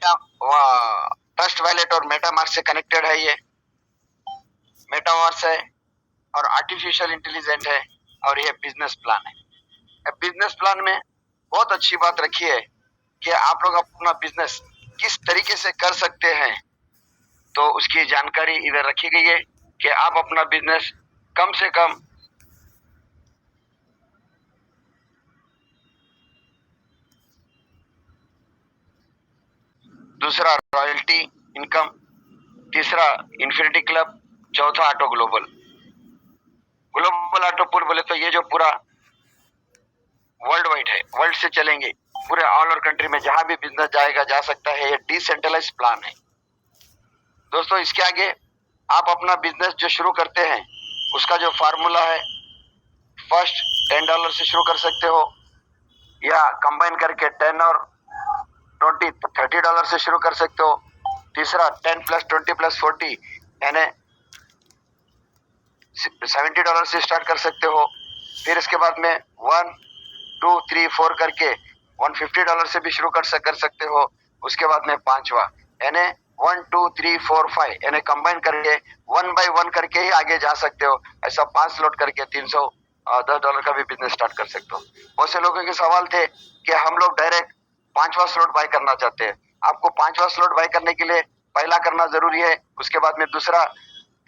Trust wallet और MetaMask से connected है। ये मेटावर्स है और आर्टिफिशियल इंटेलिजेंस है और ये बिजनेस प्लान है। बिजनेस प्लान में बहुत अच्छी बात रखी है कि आप लोग अपना बिजनेस किस तरीके से कर सकते हैं, तो उसकी जानकारी इधर रखी गई है कि आप अपना बिजनेस कम से कम दूसरा रॉयल्टी इनकम, तीसरा इन्फिनिटी क्लब, चौथा auto global. Global auto pool बोले तो ये जो पूरा वर्ल्ड वाइड है, वर्ल्ड से चलेंगे, पूरे ऑल ओवर कंट्री में जहां भी बिजनेस जाएगा जा सकता है। ये डिसेंट्रलाइज प्लान है दोस्तों। इसके आगे आप अपना बिजनेस जो शुरू करते हैं उसका जो फार्मूला है, फर्स्ट $10 से शुरू कर सकते हो या कंबाइन करके 10 और 20 $30 से शुरू कर सकते हो। तीसरा 10 + 20 + 40 यानी $70 से स्टार्ट कर सकते हो। फिर इसके बाद में 1 2 3 4 करके $150 से भी शुरू कर सकते हो। उसके बाद में पांचवा यानी 1 2 3 4 5 यानी कंबाइन करके 1 by 1 करके ही आगे जा सकते हो। ऐसा 5 स्लॉट करके $310 का भी बिजनेस स्टार्ट कर सकते हो। बहुत से लोगों के सवाल थे कि हम लोग डायरेक्ट 5वां स्लॉट बाय करना चाहते हैं। आपको 5वां स्लॉट बाय करने के लिए पहला करना जरूरी है, उसके बाद में दूसरा,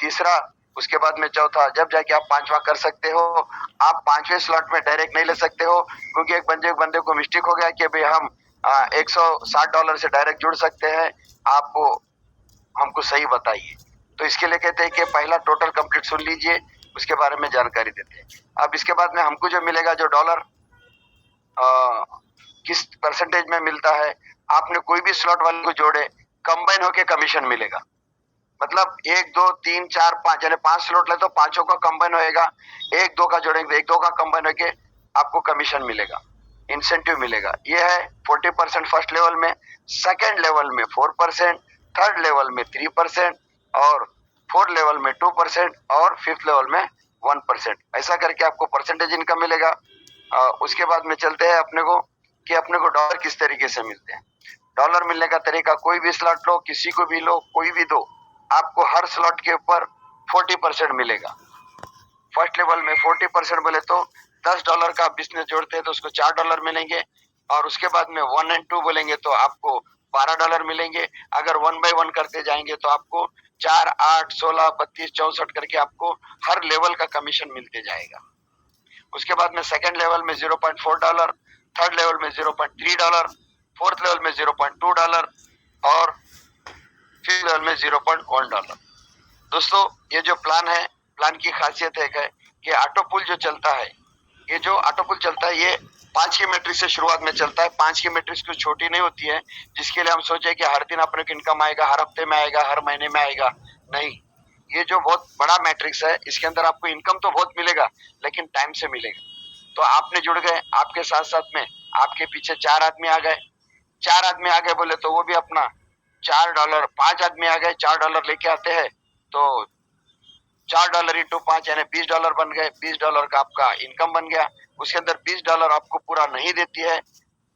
तीसरा, उसके बाद में चौथा, जब जाके आप 5वां कर सकते हो। आप 5वें स्लॉट में डायरेक्ट नहीं ले सकते हो क्योंकि एक बंदे को मिस्टेक हो गया कि भाई हम $160 से डायरेक्ट जुड़ सकते हैं। आपको हमको सही बताइए। तो इसके लिए कहते हैं कि पहला टोटल कंप्लीट सुन लीजिए, उसके बारे में जानकारी देते हैं। अब इसके बाद में हमको जो मिलेगा, जो डॉलर किस परसेंटेज में मिलता है, आपने कोई भी स्लॉट वाले को जोड़े, कंबाइन होके कमीशन मिलेगा। मतलब 1 2 3 4 5 यानी 5 स्लॉट ले तो पांचों का कंबाइन होएगा। 1 2 का जोड़ेंगे, 1 2 का कंबाइन होके आपको कमीशन मिलेगा, इंसेंटिव मिलेगा। ये है 40% फर्स्ट लेवल में, सेकेंड लेवल में 4%, थर्ड लेवल में 3% और फोर्थ लेवल में 2% और फिफ्थ लेवल में 1%। ऐसा करके आपको परसेंटेज इनकम मिलेगा। उसके बाद में चलते हैं अपने को डॉलर किस तरीके से मिलते हैं। डॉलर मिलने का तरीका, कोई भी स्लॉट लो, किसी को भी लो, कोई भी दो, आपको हर स्लॉट के ऊपर 40% मिलेगा। फर्स्ट लेवल में 40% बोले तो $10 का बिजनेस जोड़ते हैं तो उसको $4 मिलेंगे। और उसके बाद में 1 और 2 बोलेंगे तो आपको $12 मिलेंगे। अगर 1 by 1 करते जाएंगे तो आपको 4 8 16 32 64 करके आपको हर लेवल का कमीशन मिलते जाएगा। उसके बाद में सेकेंड लेवल में $0.4, थर्ड लेवल में $0.3, फोर्थ लेवल में $0.2 और फिफ्थ लेवल में $0.1। दोस्तों ये जो प्लान है, प्लान की खासियत है कि ऑटो पुल जो चलता है, ये जो ऑटो पुल चलता है ये 5 की मैट्रिक्स से शुरुआत में चलता है। 5 की मैट्रिक्स कुछ छोटी नहीं होती है जिसके लिए हम सोचे कि हर दिन अपने को इनकम आएगा, हर हफ्ते में आएगा, हर महीने में आएगा। नहीं, ये जो बहुत बड़ा मैट्रिक्स है, इसके अंदर आपको इनकम तो बहुत मिलेगा लेकिन टाइम से मिलेगा। तो आपने जुड़ गए, आपके साथ साथ में आपके पीछे 4 आदमी आ गए। 4 आदमी आ गए बोले तो वो भी अपना $4, 5 आदमी आ गए, $4 लेके आते हैं तो $4 × 5 यानी $20 बन गए। $20 का आपका इनकम बन गया। उसके अंदर $20 आपको पूरा नहीं देती है,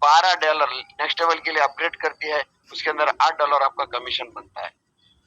$12 नेक्स्ट लेवल के लिए अपग्रेड करती है। उसके अंदर $8 आपका कमीशन बनता है।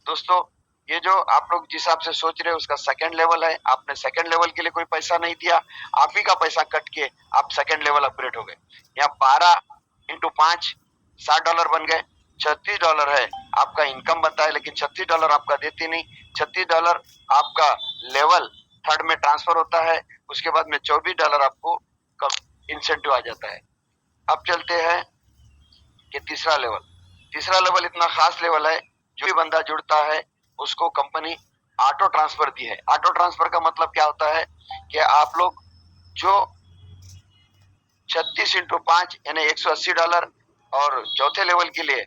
दोस्तों ये जो आप लोग जिस हिसाब से सोच रहे हो उसका सेकंड लेवल है। आपने सेकंड लेवल के लिए कोई पैसा नहीं दिया, आप ही का पैसा कट के आप सेकंड लेवल अपग्रेड हो गए। यहाँ 12 × 5 $60 बन गए। $36 है आपका इनकम बनता है, लेकिन $36 आपका देती नहीं। $36 आपका लेवल थर्ड में ट्रांसफर होता है। उसके बाद में $24 आपको इंसेंटिव आ जाता है। अब चलते हैं कि तीसरा लेवल इतना खास लेवल है, जो भी बंदा जुड़ता है उसको कंपनी ऑटो ट्रांसफर दी है। ऑटो ट्रांसफर का मतलब क्या होता है कि आप लोग जो 36 × 5 यानी $180 और चौथे लेवल के लिए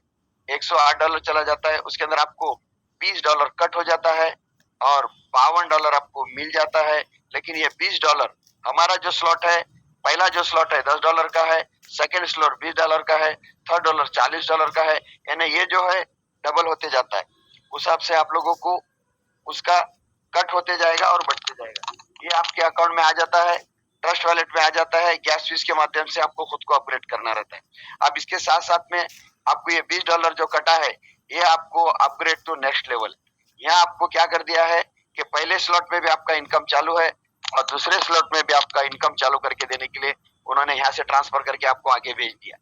$108 चला जाता है। उसके अंदर आपको $20 कट हो जाता है और $52 आपको मिल जाता है। लेकिन ये $20 हमारा जो स्लॉट है, पहला जो स्लॉट है $10 का है, सेकेंड स्लॉट $20 का है, थर्ड डॉलर $40 का है, यानी ये जो है डबल होते जाता है। उस हिसाब से आप लोगों को उसका कट होते जाएगा और बढ़ते जाएगा। ये आपके अकाउंट में आ जाता है, ट्रस्ट वॉलेट में आ जाता है। गैस फीस के माध्यम से आपको खुद को अपग्रेड करना रहता है। अब इसके साथ साथ में आपको ये $20 जो कटा है, ये आपको अपग्रेड टू नेक्स्ट लेवल। यहाँ आपको क्या कर दिया है कि पहले स्लॉट में भी आपका इनकम चालू है और दूसरे स्लॉट में भी आपका इनकम चालू करके देने के लिए उन्होंने यहाँ से ट्रांसफर करके आपको आगे भेज दिया।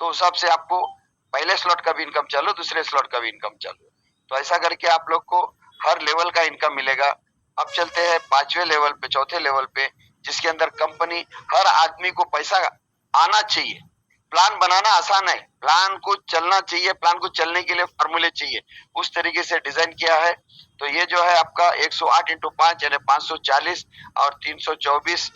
तो उस हिसाब से आपको पहले स्लॉट का भी इनकम चालू, दूसरे स्लॉट का भी इनकम चालू। तो ऐसा करके आप लोग को हर लेवल का इनकम मिलेगा। अब चलते हैं 5वें लेवल पे, चौथे लेवल पे, जिसके अंदर कंपनी हर आदमी को पैसा आना चाहिए। प्लान बनाना आसान है, प्लान को चलना चाहिए, प्लान को चलने के लिए फॉर्मूले चाहिए, उस तरीके से डिजाइन किया है। तो ये जो है आपका 108 × 5 यानी 540 और 324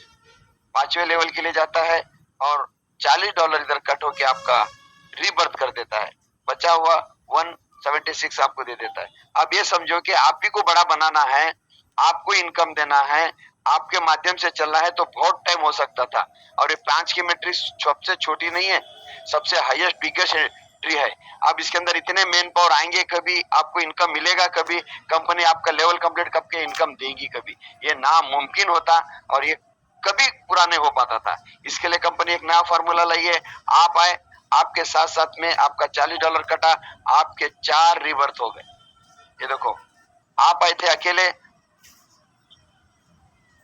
5वें लेवल के लिए जाता है और $40 इधर कट होके आपका रीबर्थ कर देता है, बचा हुआ 176 आपको दे देता है। अब ये समझो कि आप ही को बड़ा बनाना है, आपको इनकम देना है, आपके माध्यम से चलना है, तो बहुत टाइम हो सकता था। और ये 5 की मैट्रिक्स सबसे छोटी नहीं है, सबसे हाईएस्ट बिगेस्ट एंट्री है। अब इसके अंदर इतने मेन पावर आएंगे, कभी आपको इनकम मिलेगा, कभी कंपनी आपका लेवल कंप्लीट करके इनकम देगी, कभी ये नामुमकिन होता और ये कभी पूरा नहीं हो पाता था। इसके लिए कंपनी एक नया फार्मूला लाई है। आप आए, आपके साथ साथ में आपका $40 कटा, आपके 4 रिवर्थ हो गए। ये देखो, आप आए थे अकेले,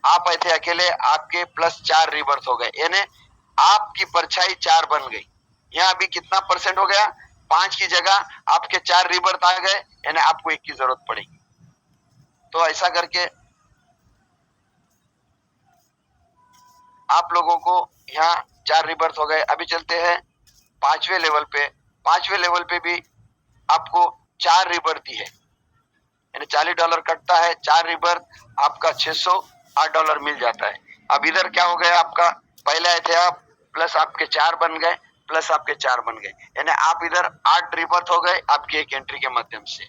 आपके +4 रिवर्थ हो गए, यानी आपकी परछाई 4 बन गई। यहाँ अभी कितना परसेंट हो गया, 5 की जगह आपके 4 रिवर्थ आ गए, यानी आपको 1 की जरूरत पड़ेगी। तो ऐसा करके आप लोगों को यहाँ 4 रिबर्थ हो गए। अभी चलते हैं 5वें लेवल पे। 5वें लेवल पे भी आपको 4 रिबर्थ ही है, यानी $40 कटता है, 4 रिबर्थ आपका $608 मिल जाता है। अब इधर क्या हो गया आपका, पहले आए थे आप, प्लस आपके 4 बन गए, प्लस आपके 4 बन गए, यानी आप इधर 8 रिबर्थ हो गए आपकी एक एंट्री के माध्यम से।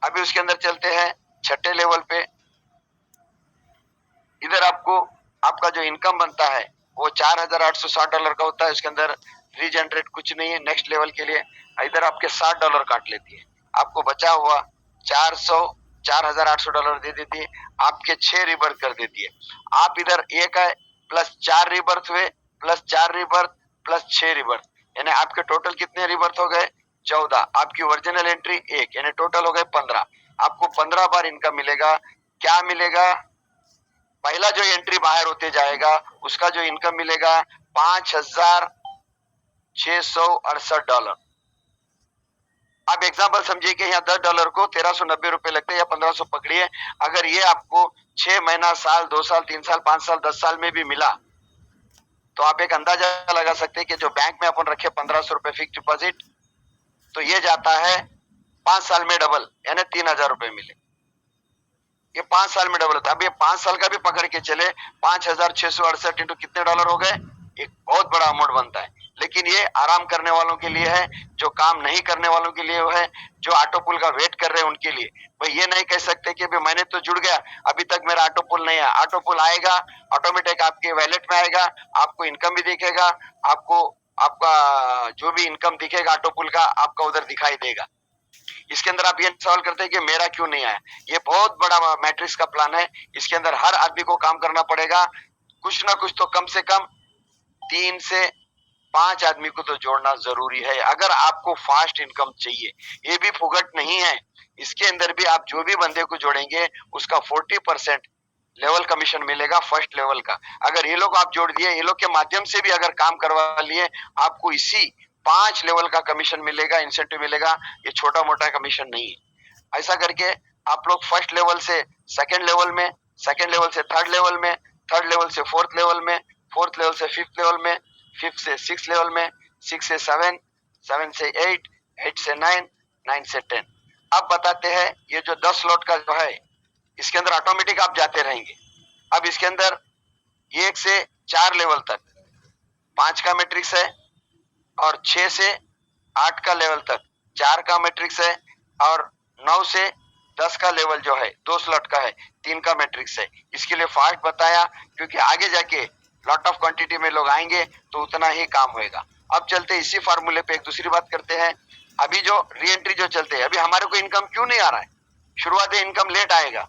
अभी उसके अंदर चलते हैं 6ठे लेवल पे। इधर आपको आपका जो इनकम बनता है वो $4860 का होता है। इसके अंदर रीजनरेट कुछ नहीं है नेक्स्ट लेवल के लिए। इधर आपके $60 काट लेती है, आपको बचा हुआ $4800 दे देती है, आपके 6 रिबर्थ कर देती है। आप इधर एक है, प्लस 4 रिबर्थ हुए, प्लस 4 रिबर्थ, प्लस 6 रिबर्थ, यानी आपके टोटल कितने रिबर्थ हो गए, 14। आपकी ओरिजिनल एंट्री 1, यानी टोटल हो गए 15। आपको 15 बार इनकम मिलेगा। क्या मिलेगा, पहला जो एंट्री बाहर होते जाएगा उसका जो इनकम मिलेगा $5668। अब एग्जाम्पल समझिए कि यहाँ $10 को ₹1390 लगते हैं या 1500 पकड़िए। अगर ये आपको 6 महीना, साल, 2 साल, 3 साल, 5 साल, 10 साल में भी मिला, तो आप एक अंदाजा लगा सकते हैं कि जो बैंक में अपन रखे ₹1500 फिक्स डिपॉजिट, तो ये जाता है 5 साल में डबल, यानी ₹3000 मिले। ये 5 साल में डबल होता है। अब ये 5 साल का भी पकड़ के चले, 5668 इंटू कितने डॉलर हो गए, एक बहुत बड़ा अमाउंट बनता है। लेकिन ये आराम करने वालों के लिए है, जो काम नहीं करने वालों के लिए है, जो ऑटो पुल का वेट कर रहे हैं उनके लिए। भाई ये नहीं कह सकते कि भाई मैंने तो जुड़ गया, अभी तक मेरा ऑटो पुल नहीं है। ऑटो पुल आएगा, ऑटोमेटिक आपके वैलेट में आएगा, आपको इनकम भी दिखेगा, आपको आपका जो भी इनकम दिखेगा ऑटो पुल का, आपका उधर दिखाई देगा। इसके अंदर आप ये सवाल करते हैं कि मेरा क्यों नहीं आया। ये बहुत बड़ा मैट्रिक्स का प्लान है, इसके अंदर हर आदमी को काम करना पड़ेगा। कुछ ना कुछ तो कम से कम 3 से 5 आदमी को तो जोड़ना जरूरी है अगर आपको फास्ट इनकम चाहिए। ये भी फुगट नहीं है, इसके अंदर भी आप जो भी बंदे को जोड़ेंगे उसका 40% लेवल कमीशन मिलेगा फर्स्ट लेवल का। अगर ये लोग आप जोड़ दिए, ये लोग के माध्यम से भी अगर काम करवा लिए, आपको इसी 5 लेवल का कमीशन मिलेगा, इंसेंटिव मिलेगा। ये छोटा मोटा कमीशन नहीं है। ऐसा करके आप लोग फर्स्ट लेवल से सेकंड लेवल में, सेकंड लेवल से थर्ड लेवल में, थर्ड लेवल से फोर्थ लेवल में, फोर्थ लेवल से फिफ्थ लेवल में, फिफ्थ से सिक्स लेवल में, सिक्स से 7, 7 से 8, 8 से 9, 9 से 10। अब बताते हैं ये जो 10 स्लॉट का जो है, इसके अंदर ऑटोमेटिक आप जाते रहेंगे। अब इसके अंदर 1 से 4 लेवल तक 5 का मैट्रिक्स है और 6 से 8 का लेवल तक 4 का मैट्रिक्स है और 9 से 10 का लेवल जो है 2 स्लॉट का है, 3 का मैट्रिक्स है। इसके लिए फास्ट बताया क्योंकि आगे जाके लॉट ऑफ क्वांटिटी में लोग आएंगे तो उतना ही काम होएगा। अब चलते इसी फार्मूले पे एक दूसरी बात करते हैं। अभी जो री एंट्री जो चलते हैं, अभी हमारे को इनकम क्यों नहीं आ रहा है, शुरुआत में इनकम लेट आएगा।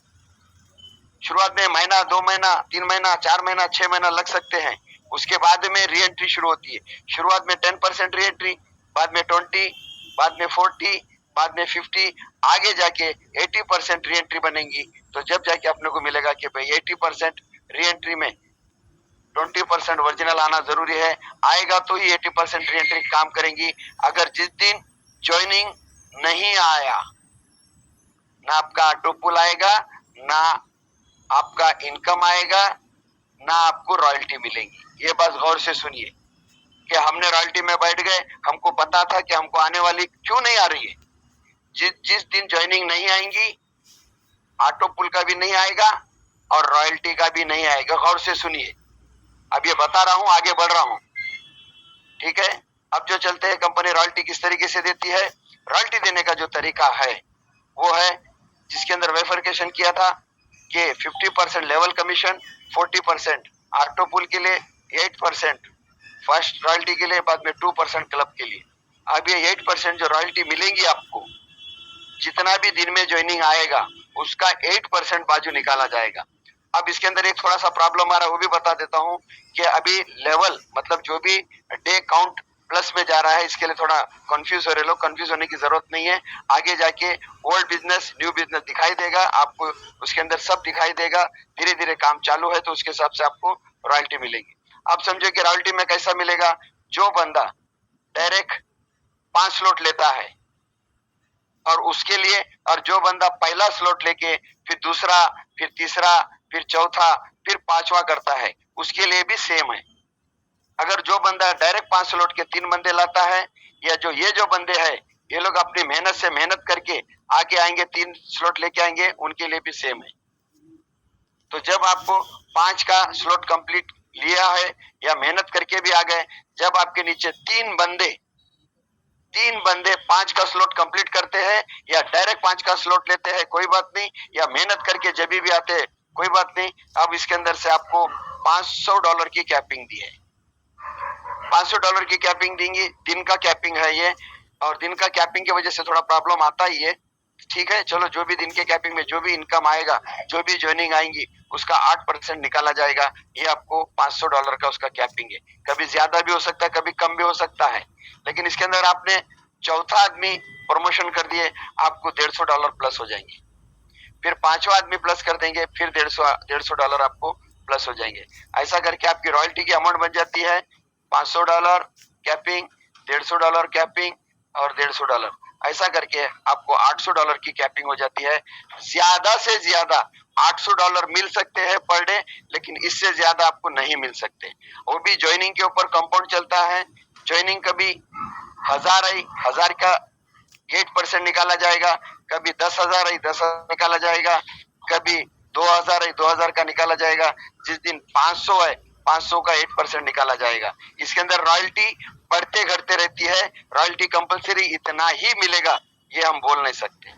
शुरुआत में महीना, 2 महीना, 3 महीना, 4 महीना, 6 महीना लग सकते हैं, उसके बाद में री एंट्री शुरू होती है। शुरुआत में 10% री एंट्री, बाद में 20, बाद में 40, बाद में 50, आगे जाके 80% री एंट्री बनेंगी। तो जब जाके अपने को मिलेगा कि भाई 80% री एंट्री में 20% ओरिजिनल आना जरूरी है, आएगा तो ही 80% री एंट्री काम करेंगी। अगर जिस दिन ज्वाइनिंग नहीं आया, ना आपका ऑटो पुल आएगा, ना आपका इनकम आएगा, ना आपको रॉयल्टी मिलेंगी। ये बात गौर से सुनिए कि हमने रॉयल्टी में बैठ गए, हमको पता था कि हमको आने वाली क्यों नहीं आ रही है। जिस दिन ज्वाइनिंग नहीं आएंगी, ऑटो पुल का भी नहीं आएगा और रॉयल्टी का भी नहीं आएगा। गौर से सुनिए, अब ये बता रहा हूं, आगे बढ़ रहा हूं, ठीक है। अब जो चलते हैं कंपनी रॉयल्टी किस तरीके से देती है। रॉयल्टी देने का जो तरीका है वो है जिसके अंदर वेफिकेशन किया था कि 50% लेवल कमीशन, 40% ऑटो पुल के लिए, 8% फर्स्ट रॉयल्टी के लिए, बाद में 2% क्लब के लिए। अब ये 8% जो रॉयल्टी मिलेंगी आपको, जितना भी दिन में ज्वाइनिंग आएगा उसका 8% बाजू निकाला जाएगा। अब इसके अंदर एक थोड़ा सा प्रॉब्लम आ रहा है, वो भी बता देता हूं कि अभी लेवल मतलब जो भी डे काउंट प्लस में जा रहा है, इसके लिए थोड़ा कंफ्यूज हो रहे लोग। कंफ्यूज होने की जरूरत नहीं है। आगे जाके ओल्ड बिजनेस न्यू बिजनेस दिखाई देगा आपको, उसके अंदर सब दिखाई देगा। धीरे धीरे काम चालू है तो उसके हिसाब से आपको रॉयल्टी मिलेगी। अब समझो कि रॉयल्टी में कैसा मिलेगा। जो बंदा डायरेक्ट 5 स्लॉट लेता है और उसके लिए, और जो बंदा पहला स्लॉट लेके फिर दूसरा, फिर तीसरा, फिर चौथा, फिर पांचवा करता है, उसके लिए भी सेम है। अगर जो बंदा डायरेक्ट 5 स्लॉट के 3 बंदे लाता है, या जो बंदे हैं ये लोग अपनी मेहनत से मेहनत करके आगे आएंगे, 3 स्लॉट लेके आएंगे, उनके लिए भी सेम है। तो जब आपको 5 का स्लॉट कंप्लीट लिया है या मेहनत करके भी आ गए, जब आपके नीचे 3 बंदे 5 का स्लॉट कंप्लीट करते हैं या डायरेक्ट 5 का स्लॉट लेते हैं, कोई बात नहीं, या मेहनत करके जब भी आते हैं, कोई बात नहीं। अब इसके अंदर से आपको $500 की कैपिंग दी है। $500 की कैपिंग देंगी, दिन का कैपिंग है ये, और दिन का कैपिंग की वजह से थोड़ा प्रॉब्लम आता ही है, ठीक है। चलो, जो भी दिन के कैपिंग में जो भी इनकम आएगा, जो भी ज्वाइनिंग आएंगी, उसका 8% निकाला जाएगा। ये आपको $500 का उसका कैपिंग है। कभी ज्यादा भी हो सकता है, कभी कम भी हो सकता है, लेकिन इसके अंदर आपने चौथा आदमी प्रमोशन कर दिए, आपको $150 प्लस हो जाएंगे। फिर 5वां आदमी प्लस कर देंगे, फिर $150 आपको प्लस हो जाएंगे। ऐसा करके आपकी रॉयल्टी की अमाउंट बन जाती है $500 कैपिंग, $150 कैपिंग और $150। ऐसा करके आपको $800 की कैपिंग हो जाती है। ज्यादा से ज्यादा $800 मिल सकते हैं पर डे, लेकिन इससे ज्यादा आपको नहीं मिल सकते। वो भी ज्वाइनिंग के ऊपर कंपाउंड चलता है। ज्वाइनिंग कभी 1000 आई, 1000 का 8% निकाला जाएगा, कभी 10,000 आई, 10,000 निकाला जाएगा, कभी 2,000 आई, 2,000 का निकाला जाएगा। जिस दिन 500 है, 500 का 8% निकाला जाएगा। इसके अंदर रॉयल्टी बढ़ते घटते रहती है। रॉयल्टी कंपलसरी इतना ही मिलेगा, ये हम बोल नहीं सकते।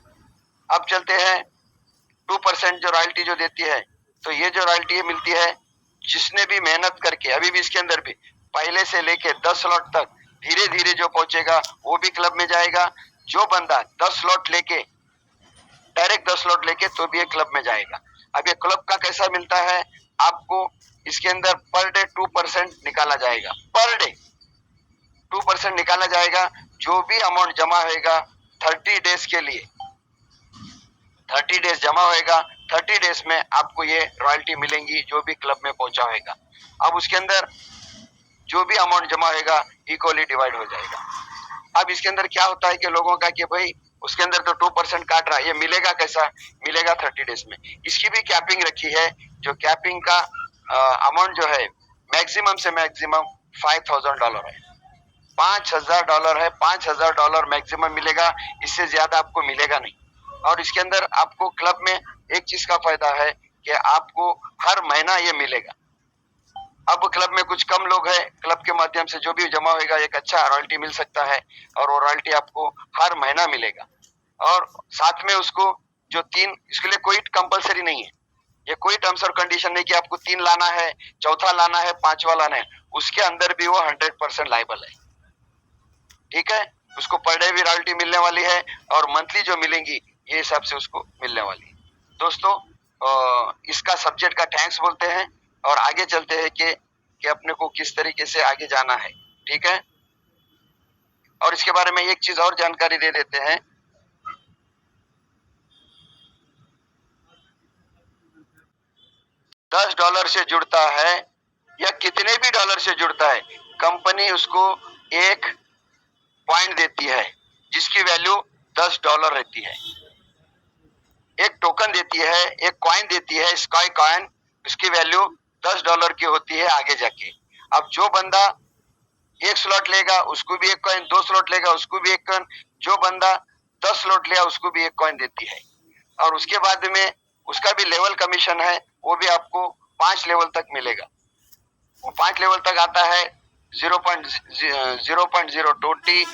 अब चलते हैं 2% जो रॉयल्टी जो देती है, तो ये जो रॉयल्टी मिलती है, जिसने भी मेहनत करके, अभी भी इसके अंदर भी पहले से लेके 10 स्लॉट तक धीरे धीरे जो पहुंचेगा वो भी क्लब में जाएगा। जो बंदा 10 स्लॉट लेके, डायरेक्ट 10 स्लॉट लेके, तो भी ये क्लब में जाएगा। अब ये क्लब का कैसा मिलता है आपको, इसके अंदर पर डे 2% निकाला जाएगा। पर डे 2% निकाला जाएगा। जो भी अमाउंट जमा होगा 30 डेज के लिए, 30 डेज जमा होएगा, 30 डेज में आपको ये रॉयल्टी मिलेंगी, जो भी क्लब में पहुंचा होगा। अब उसके अंदर जो भी अमाउंट जमा होगा इक्वली डिवाइड हो जाएगा। अब इसके अंदर क्या होता है कि लोगों का कि भाई उसके अंदर तो 2% काट रहा है, ये मिलेगा कैसा, मिलेगा 30 डेज में। इसकी भी कैपिंग रखी है। जो कैपिंग का अमाउंट जो है मैक्सिमम से मैक्सिमम $5,000 है, $5,000 है। $5,000 मैक्सिमम मिलेगा, इससे ज्यादा आपको मिलेगा नहीं। और इसके अंदर आपको क्लब में एक चीज का फायदा है कि आपको हर महीना ये मिलेगा। अब क्लब में कुछ कम लोग हैं, क्लब के माध्यम से जो भी जमा होगा एक अच्छा रॉयल्टी मिल सकता है, और वो रॉयल्टी आपको हर महीना मिलेगा। और साथ में उसको जो 3, इसके लिए कोई कंपलसरी नहीं है, ये कोई टर्म्स और कंडीशन नहीं कि आपको 3 लाना है, चौथा लाना है, 5वां लाना है। उसके अंदर भी वो 100% लायबल है, ठीक है। उसको पर डे भी रॉयल्टी मिलने वाली है, और मंथली जो मिलेंगी ये हिसाब से उसको मिलने वाली है। दोस्तों, इसका सब्जेक्ट का थैंक्स बोलते हैं। और आगे चलते हैं कि कि अपने को किस तरीके से आगे जाना है। ठीक है, और इसके बारे में एक चीज और जानकारी दे देते हैं। $10 से जुड़ता है या कितने भी डॉलर से जुड़ता है, कंपनी उसको एक पॉइंट देती है जिसकी वैल्यू $10 रहती है। एक टोकन देती है, एक कॉइन देती है, स्काई कॉइन, उसकी वैल्यू $10 की होती है आगे जाके। अब जो बंदा एक स्लॉट लेगा उसको भी एक कॉइन, 2 स्लॉट लेगा उसको भी एक कॉइन, जो बंदा 10 स्लॉट लिया उसको भी एक कॉइन देती है। और उसके बाद में उसका भी लेवल कमीशन है, वो भी आपको 5 लेवल तक मिलेगा। वो 5 लेवल तक आता है 0.020,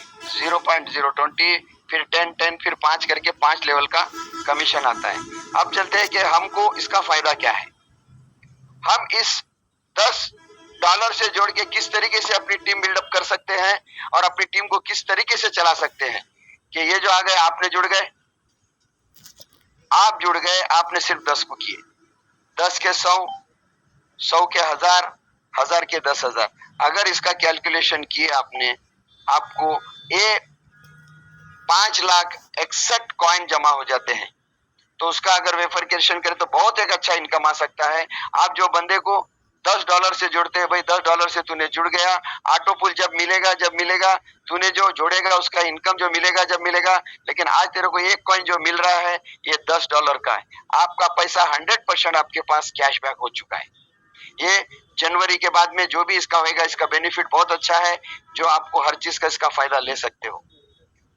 0.020, फिर 10, फिर 5 करके 5 लेवल का कमीशन आता है। अब चलते हैं कि हमको इसका फायदा क्या है। हम इस $10 से जोड़ के किस तरीके से अपनी टीम बिल्डअप कर सकते हैं और अपनी टीम को किस तरीके से चला सकते हैं। कि ये जो आ गए, आपने जुड़ गए, आप जुड़ गए, आपने सिर्फ 10 को किए, 10 के 100, 100 के 1000, 1000 के 10,000। अगर इसका कैलकुलेशन किए आपने, आपको ये 5,61,000 कॉइन जमा हो जाते हैं। तो उसका अगर वेरिफिकेशन करें तो बहुत एक अच्छा इनकम आ सकता है। आप जो बंदे को $10 से जोड़ते हैं, भाई $10 से तूने जुड़ गया, ऑटो पुल जब मिलेगा तूने जो जोड़ेगा उसका इनकम जो मिलेगा जब मिलेगा। लेकिन आज तेरे को एक कॉइन जो मिल रहा है ये $10 का है। आपका पैसा 100% आपके पास कैशबैक हो चुका है। ये जनवरी के बाद में जो भी इसका होगा, इसका बेनिफिट बहुत अच्छा है, जो आपको हर चीज का इसका फायदा ले सकते हो।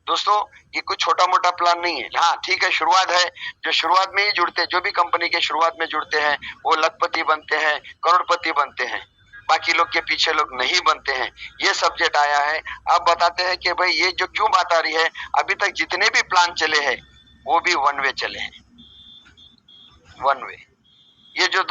दोस्तों, ये कुछ छोटा मोटा प्लान नहीं है। हाँ ठीक है, शुरुआत है। जो शुरुआत में ही जुड़ते हैं, जो भी कंपनी के शुरुआत में जुड़ते हैं वो लखपति बनते हैं, करोड़पति बनते हैं, बाकी लोग के पीछे लोग नहीं बनते हैं। ये सब्जेक्ट आया है। अब बताते हैं कि भाई ये जो क्यों बात आ रही है, अभी तक जितने भी प्लान चले हैं वो भी वन वे चले हैं, वन वे। ये जो